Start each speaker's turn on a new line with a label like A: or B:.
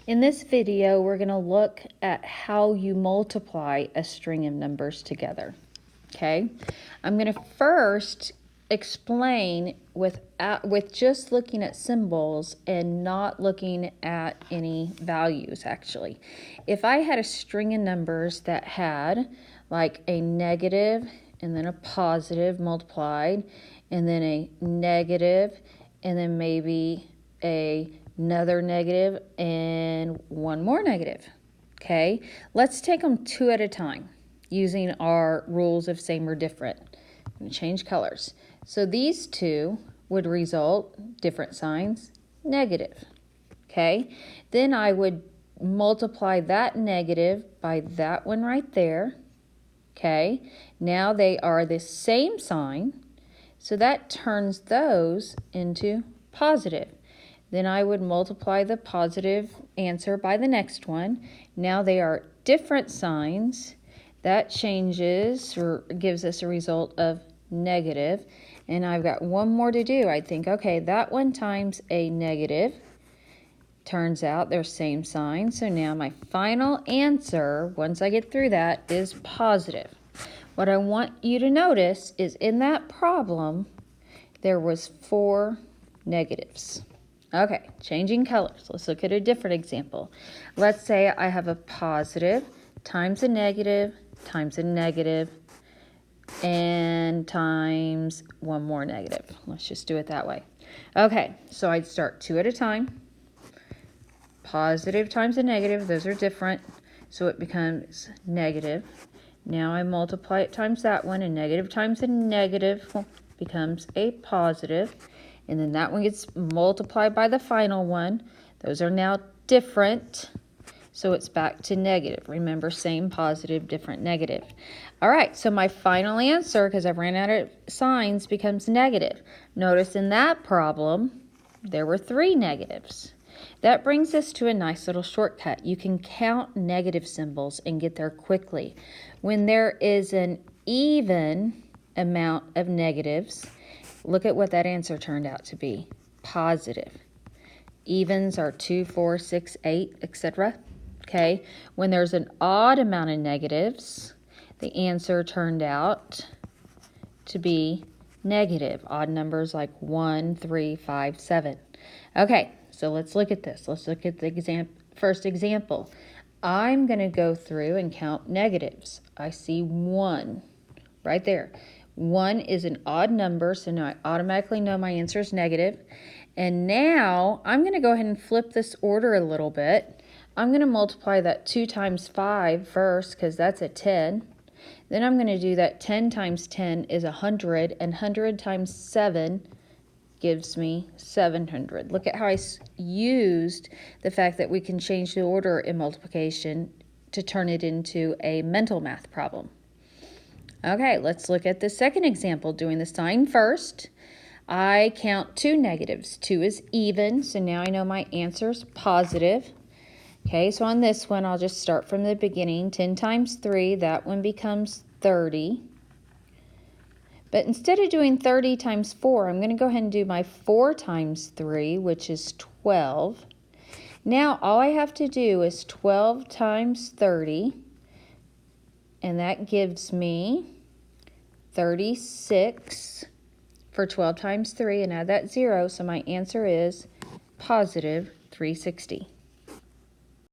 A: In this video, we're going to look at how you multiply a string of numbers together. Okay, I'm going to first explain with just looking at symbols and not looking at any values actually. If I had a string of numbers that had like a negative and then a positive multiplied and then a negative and then maybe another negative and one more negative. Okay, let's take them two at a time using our rules of same or different. I'm going to change colors. So these two would result, different signs, negative. Okay, then I would multiply that negative by that one right there. Okay, now they are the same sign, so that turns those into positive. Then I would multiply the positive answer by the next one. Now they are different signs. That changes or gives us a result of negative. And I've got one more to do. I think, okay, that one times a negative. Turns out they're same sign. So now my final answer, once I get through that, is positive. What I want you to notice is in that problem, there was 4 negatives. Okay, changing colors. Let's look at a different example. Let's say I have a positive times a negative times a negative and times one more negative. Let's just do it that way. Okay, so I'd start 2 at a time. Positive times a negative, those are different, so it becomes negative. Now I multiply it times that one, and negative times a negative becomes a positive. And then that one gets multiplied by the final one. Those are now different, so it's back to negative. Remember, same positive, different negative. All right, so my final answer, because I've ran out of signs, becomes negative. Notice in that problem, there were 3 negatives. That brings us to a nice little shortcut. You can count negative symbols and get there quickly. When there is an even amount of negatives, look at what that answer turned out to be, positive. Evens are 2, 4, 6, 8, etc. Okay, when there's an odd amount of negatives, the answer turned out to be negative. Odd numbers like 1, 3, 5, 7. Okay, so let's look at this. Let's look at the first example. I'm going to go through and count negatives. I see 1 right there. 1 is an odd number, so now I automatically know my answer is negative. And now I'm going to go ahead and flip this order a little bit. I'm going to multiply that 2 times 5 first because that's a 10. Then I'm going to do that 10 times 10 is 100, and 100 times 7 gives me 700. Look at how I used the fact that we can change the order in multiplication to turn it into a mental math problem. Okay, let's look at the second example, doing the sign first. I count 2 negatives. 2 is even, so now I know my answer is positive. Okay, so on this one, I'll just start from the beginning. 10 times 3, that one becomes 30. But instead of doing 30 times 4, I'm going to go ahead and do my 4 times 3, which is 12. Now, all I have to do is 12 times 30, and that gives me 36 for 12 times 3, and add that 0, so my answer is positive 360.